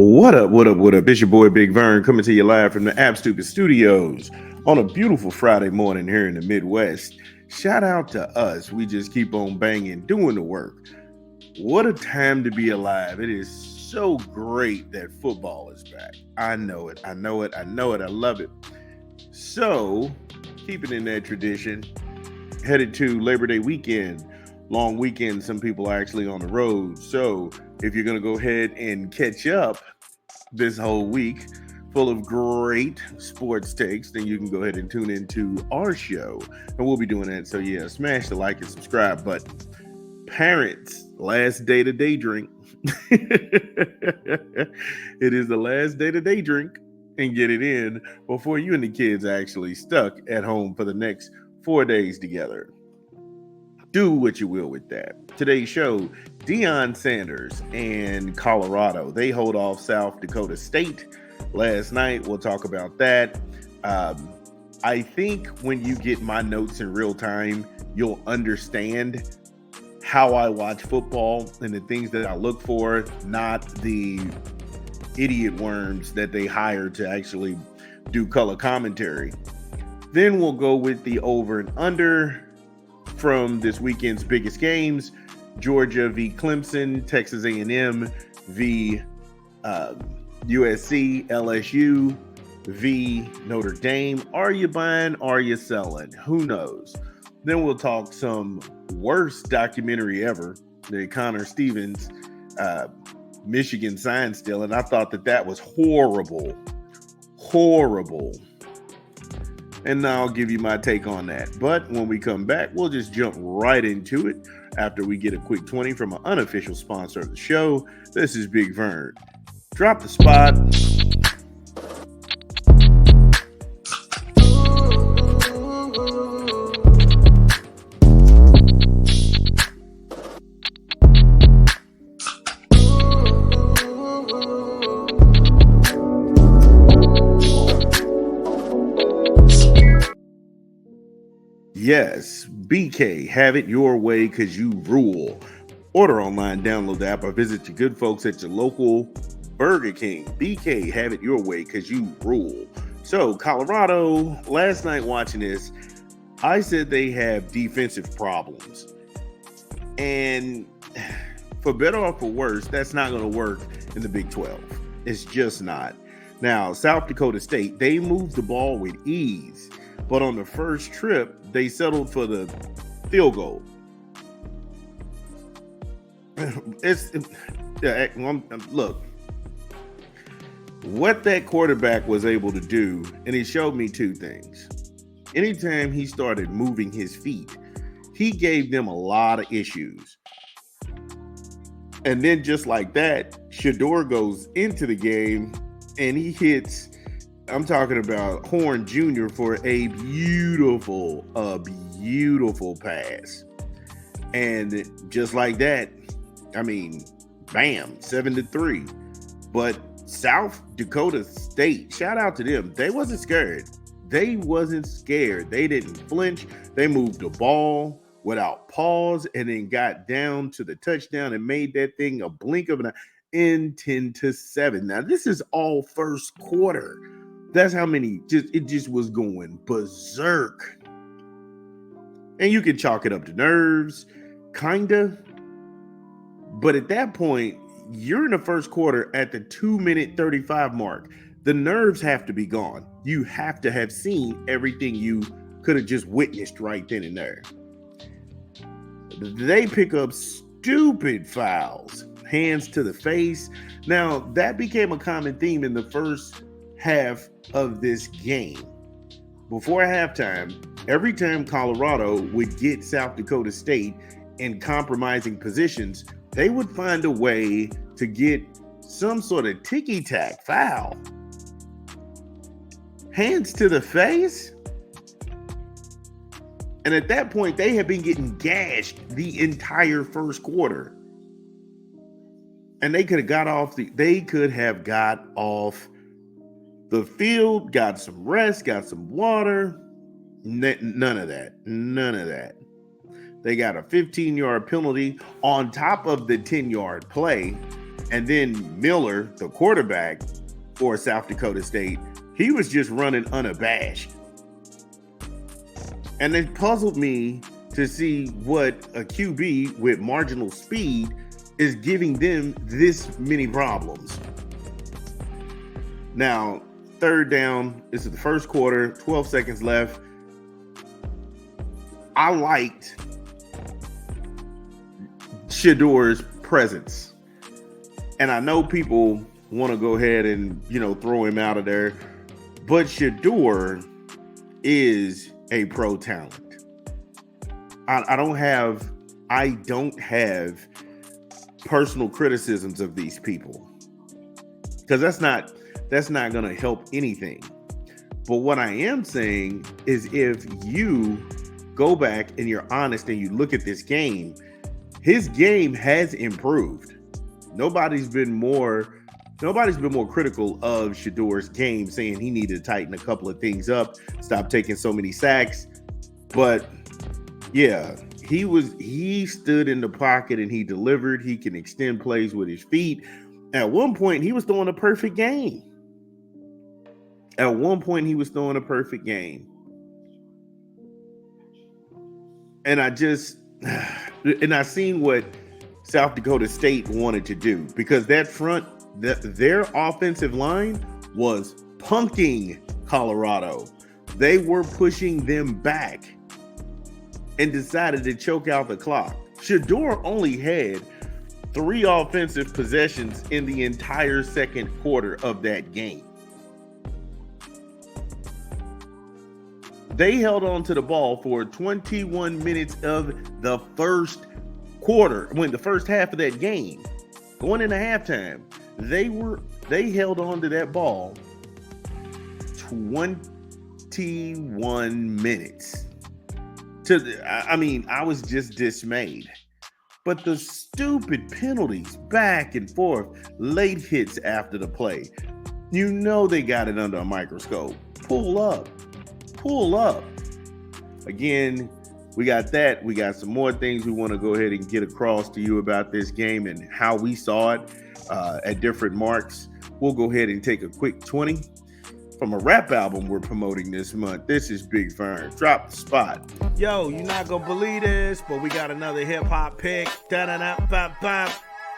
What up, what up, what up? It's your boy Big Vern coming to you live from the App Stupid Studios on a beautiful Friday morning here in the Midwest. Shout out to us. We just keep on banging, doing the work. What a time to be alive. It is so great that football is back. I know it. I love it. So, keeping in that tradition, headed to Labor Day weekend. Long weekend, some people are actually on the road. So, if you're going to go ahead and catch up this whole week full of great sports takes, then you can go ahead and tune into our show. And we'll be doing that. So, yeah, smash the like and subscribe button. Parents, last day to day drink. It is the last day to day drink and get it in before you and the kids are actually stuck at home for the next 4 days together. Do what you will with that. Today's show, Deion Sanders and Colorado. They hold off South Dakota State last night. We'll talk about that. I think when you get my notes in real time, you'll understand how I watch football and the things that I look for, not the idiot worms that they hire to actually do color commentary. Then we'll go with the over and under from this weekend's biggest games: Georgia v. Clemson, Texas A&M v. USC, LSU v. Notre Dame. Are you buying? Are you selling? Who knows? Then we'll talk some worst documentary ever, the Connor Stevens Michigan sign steal, and I thought that was horrible. And now I'll give you my take on that. But when we come back, we'll just jump right into it after we get a quick 20 from an unofficial sponsor of the show. This is Big Vern. Drop the spot. Yes, BK, have it your way because you rule. Order online, download the app, or visit your good folks at your local Burger King. BK, have it your way because you rule. So, Colorado, last night watching this, I said they have defensive problems. And for better or for worse, that's not going to work in the Big 12. It's just not. Now, South Dakota State, they moved the ball with ease. But on the first trip, they settled for the field goal. Look, what that quarterback was able to do, and he showed me two things. Anytime he started moving his feet, he gave them a lot of issues. And then just like that, Shador goes into the game and he hits, I'm talking about Horn Jr. for a beautiful pass. And just like that, I mean, bam, 7-3. But South Dakota State, shout out to them. They wasn't scared. They didn't flinch. They moved the ball without pause and then got down to the touchdown and made that thing a blink of an eye in 10-7. Now, this is all first quarter. That's how many, it just was going berserk. And you can chalk it up to nerves, kinda. But at that point, you're in the first quarter at the 2-minute 35 mark. The nerves have to be gone. You have to have seen everything you could have just witnessed right then and there. They pick up stupid fouls, hands to the face. Now, that became a common theme in the first half of this game. Before halftime, every time Colorado would get South Dakota State in compromising positions, they would find a way to get some sort of ticky-tack foul. Hands to the face? And at that point, they had been getting gashed the entire first quarter. And they could have got off the field, got some rest, got some water. None of that. They got a 15-yard penalty on top of the 10-yard play. And then Miller, the quarterback for South Dakota State, he was just running unabashed. And it puzzled me to see what a QB with marginal speed is giving them this many problems. Now, third down, this is the first quarter, 12 seconds left. I liked Shadour's presence. And I know people want to go ahead and, throw him out of there. But Shadour is a pro talent. I don't have personal criticisms of these people, because that's not going to help anything. But what I am saying is, if you go back and you're honest and you look at this game, his game has improved. Nobody's been more critical of Shadour's game, saying he needed to tighten a couple of things up, stop taking so many sacks. But yeah, he stood in the pocket and he delivered. He can extend plays with his feet. At one point, he was throwing a perfect game. And I seen what South Dakota State wanted to do, because their offensive line was punking Colorado. They were pushing them back and decided to choke out the clock. Shadour only had 3 offensive possessions in the entire second quarter of that game. They held on to the ball for 21 minutes of the first quarter, when the first half of that game, going into halftime, they held on to that ball 21 minutes. I was just dismayed. But the stupid penalties back and forth, late hits after the play, they got it under a microscope. Pull up. Again, we got that. We got some more things we want to go ahead and get across to you about this game and how we saw it at different marks. We'll go ahead and take a quick 20 from a rap album we're promoting this month. This is Big Fern. Drop the spot. Yo, you're not gonna believe this, but we got another hip-hop pick. Da-da-da-ba-ba.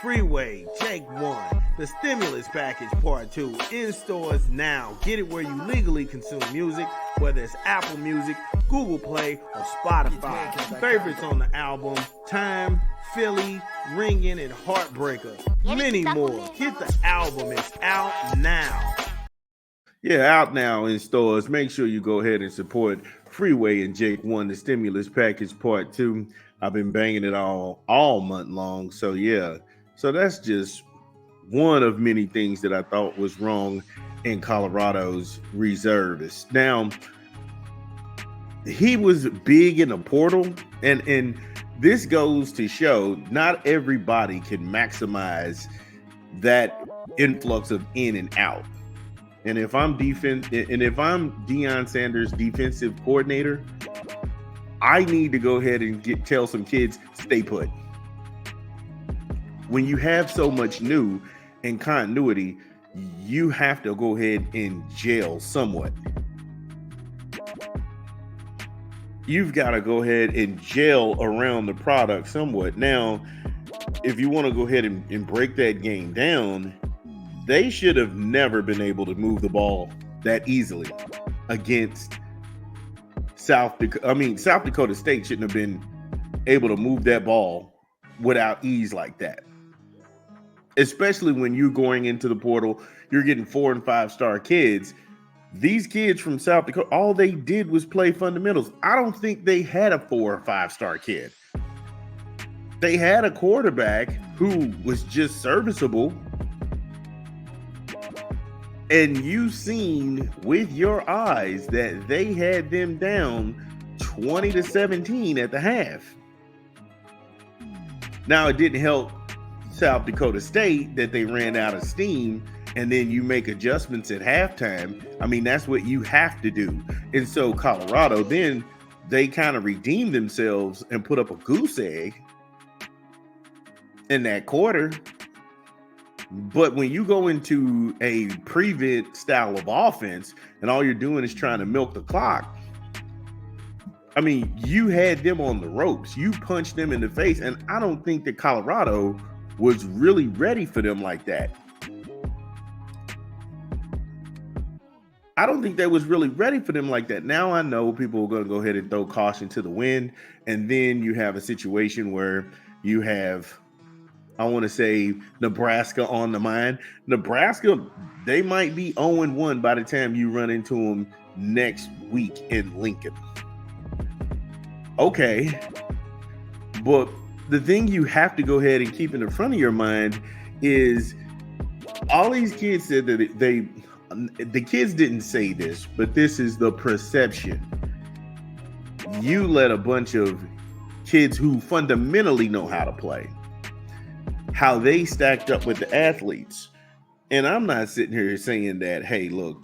Freeway, Jake 1, the Stimulus Package Part 2, in stores now. Get it where you legally consume music, whether it's Apple Music, Google Play, or Spotify. Favorites on the album: Time, Philly, Ringin', and Heartbreaker. Many more. Get the album. It's out now. Yeah, out now in stores. Make sure you go ahead and support Freeway and Jake 1, the Stimulus Package Part 2. I've been banging it all month long. So yeah. So that's just one of many things that I thought was wrong in Colorado's reservists. Now, he was big in the portal, and this goes to show not everybody can maximize that influx of in and out. And if I'm Deion Sanders' defensive coordinator, I need to go ahead and tell some kids, stay put. When you have so much new and continuity, you have to go ahead and gel somewhat. You've got to go ahead and gel around the product somewhat. Now, if you want to go ahead and break that game down, they should have never been able to move the ball that easily against South Dakota State shouldn't have been able to move that ball without ease like that. Especially when you're going into the portal, you're getting 4 and 5 star kids. These kids from South Dakota, all they did was play fundamentals. I don't think they had a 4 or 5 star kid. They had a quarterback who was just serviceable. And you seen with your eyes that they had them down 20-17 at the half. Now, it didn't help South Dakota State that they ran out of steam, and then you make adjustments at halftime. That's what you have to do. And so Colorado, then they kind of redeemed themselves and put up a goose egg in that quarter. But when you go into a prevent style of offense and all you're doing is trying to milk the clock, I mean, you had them on the ropes. You punched them in the face. And I don't think that Colorado was really ready for them like that. I don't think that was really ready for them like that. Now I know people are going to go ahead and throw caution to the wind. And then you have a situation where you have, I want to say, Nebraska on the mind. Nebraska, they might be 0-1 by the time you run into them next week in Lincoln. Okay. But the thing you have to go ahead and keep in the front of your mind is all these kids said that the kids didn't say this, but this is the perception. You let a bunch of kids who fundamentally know how to play, how they stacked up with the athletes. And I'm not sitting here saying that, hey, look,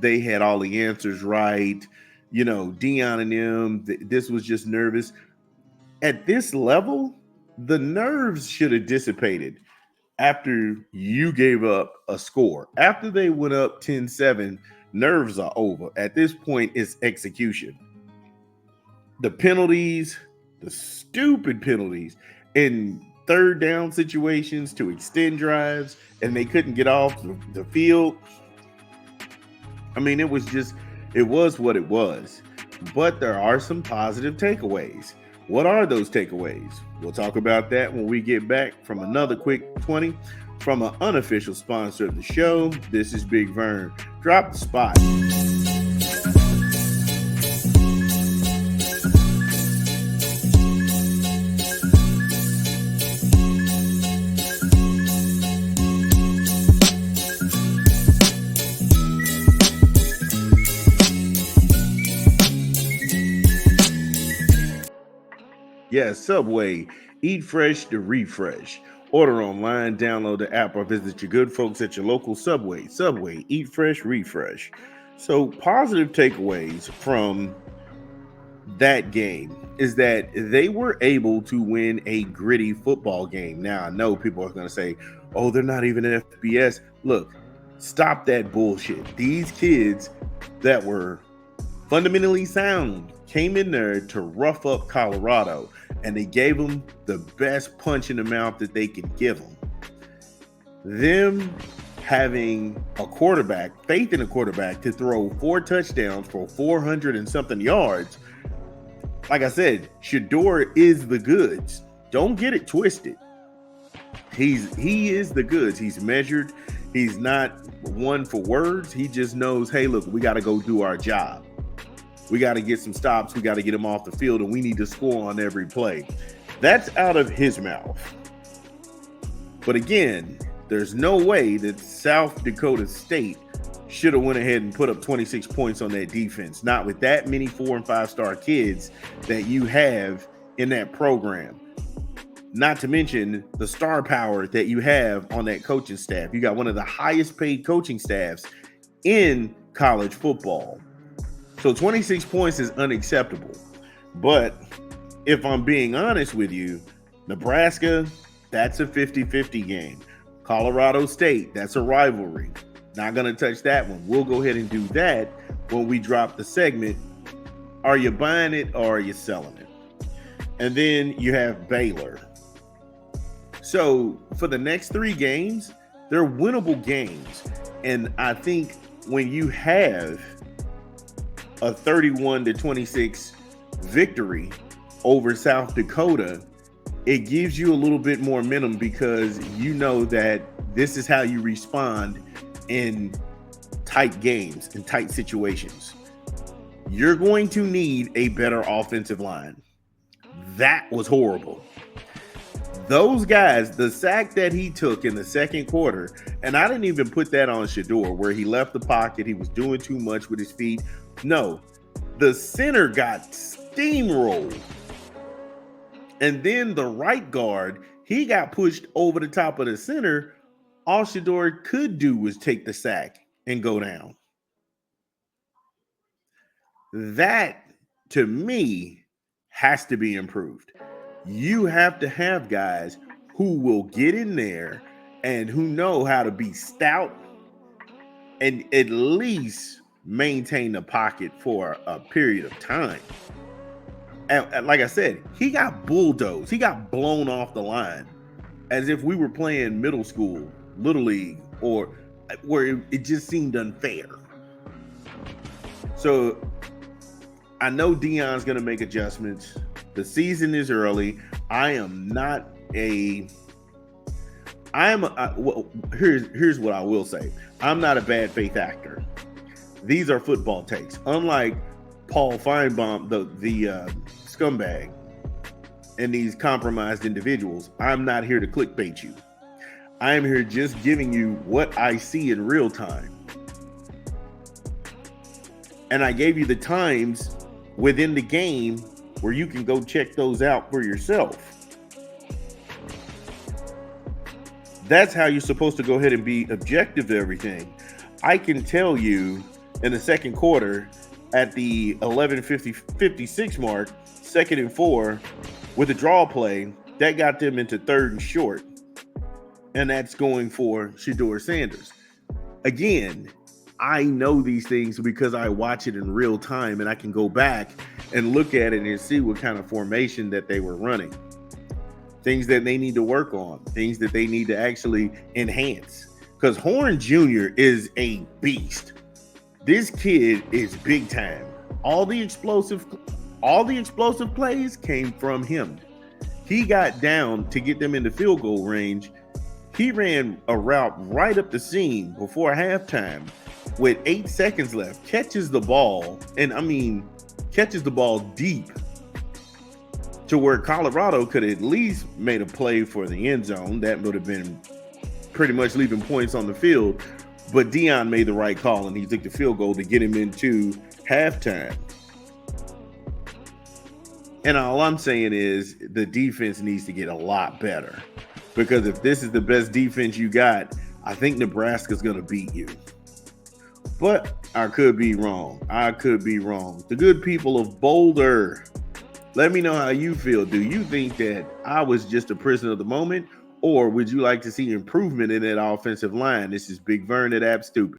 they had all the answers right. You know, Dion and them, this was just nervous. At this level, the nerves should have dissipated after you gave up a score. After they went up 10-7, nerves are over. At this point, it's execution. The penalties, the stupid penalties, in third down situations to extend drives, and they couldn't get off the field. I mean, it was what it was. But there are some positive takeaways. What are those takeaways? We'll talk about that when we get back from another quick 20 from an unofficial sponsor of the show. This is Big Vern. Drop the spot. Yeah, Subway. Eat fresh to refresh. Order online, download the app, or visit your good folks at your local Subway. Subway, eat fresh, refresh. So, positive takeaways from that game is that they were able to win a gritty football game. Now, I know people are going to say, oh, they're not even FBS. Look, stop that bullshit. These kids that were fundamentally sound came in there to rough up Colorado, and they gave them the best punch in the mouth that they could give them. Them having a quarterback, faith in a quarterback to throw 4 touchdowns for 400 and something yards. Like I said, Shedeur is the goods. Don't get it twisted. He is the goods. He's measured. He's not one for words. He just knows, hey, look, we got to go do our job. We got to get some stops. We got to get him off the field, and we need to score on every play. That's out of his mouth. But again, there's no way that South Dakota State should have went ahead and put up 26 points on that defense. Not with that many 4- and 5-star kids that you have in that program. Not to mention the star power that you have on that coaching staff. You got one of the highest paid coaching staffs in college football. So 26 points is unacceptable. But if I'm being honest with you, Nebraska, that's a 50-50 game. Colorado State, that's a rivalry. Not going to touch that one. We'll go ahead and do that when we drop the segment. Are you buying it or are you selling it? And then you have Baylor. So for the next 3 games, they're winnable games. And I think when you have a 31-26 victory over South Dakota, it gives you a little bit more momentum because you know that this is how you respond in tight games, in tight situations. You're going to need a better offensive line. That was horrible. Those guys, the sack that he took in the second quarter, and I didn't even put that on Shedeur, where he left the pocket, he was doing too much with his feet. No, the center got steamrolled. And then the right guard, he got pushed over the top of the center. All Shedeur could do was take the sack and go down. That, to me, has to be improved. You have to have guys who will get in there and who know how to be stout and at least maintain the pocket for a period of time. And like I said, he got bulldozed. He got blown off the line as if we were playing middle school, little league, or where it just seemed unfair. So I know Deion's going to make adjustments. The season is early. Here's what I will say. I'm not a bad faith actor. These are football takes. Unlike Paul Feinbaum, the scumbag, and these compromised individuals, I'm not here to clickbait you. I am here just giving you what I see in real time. And I gave you the times within the game where you can go check those out for yourself. That's how you're supposed to go ahead and be objective to everything. I can tell you in the second quarter at the 11:56 mark, 2nd and 4, with a draw play, that got them into 3rd and short. And that's going for Shedeur Sanders. Again, I know these things because I watch it in real time and I can go back and look at it and see what kind of formation that they were running. Things that they need to work on, things that they need to actually enhance. Because Horn Jr. is a beast. This kid is big time. All the explosive plays came from him. He got down to get them into field goal range. He ran a route right up the seam before halftime with 8 seconds left, catches the ball, and catches the ball deep to where Colorado could at least made a play for the end zone. That would have been pretty much leaving points on the field. But Deion made the right call, and he took the field goal to get him into halftime. And all I'm saying is the defense needs to get a lot better. Because if this is the best defense you got, I think Nebraska's going to beat you. But I could be wrong. The good people of Boulder, let me know how you feel. Do you think that I was just a prisoner of the moment? Or would you like to see improvement in that offensive line? This is Big Vern at App Stupid.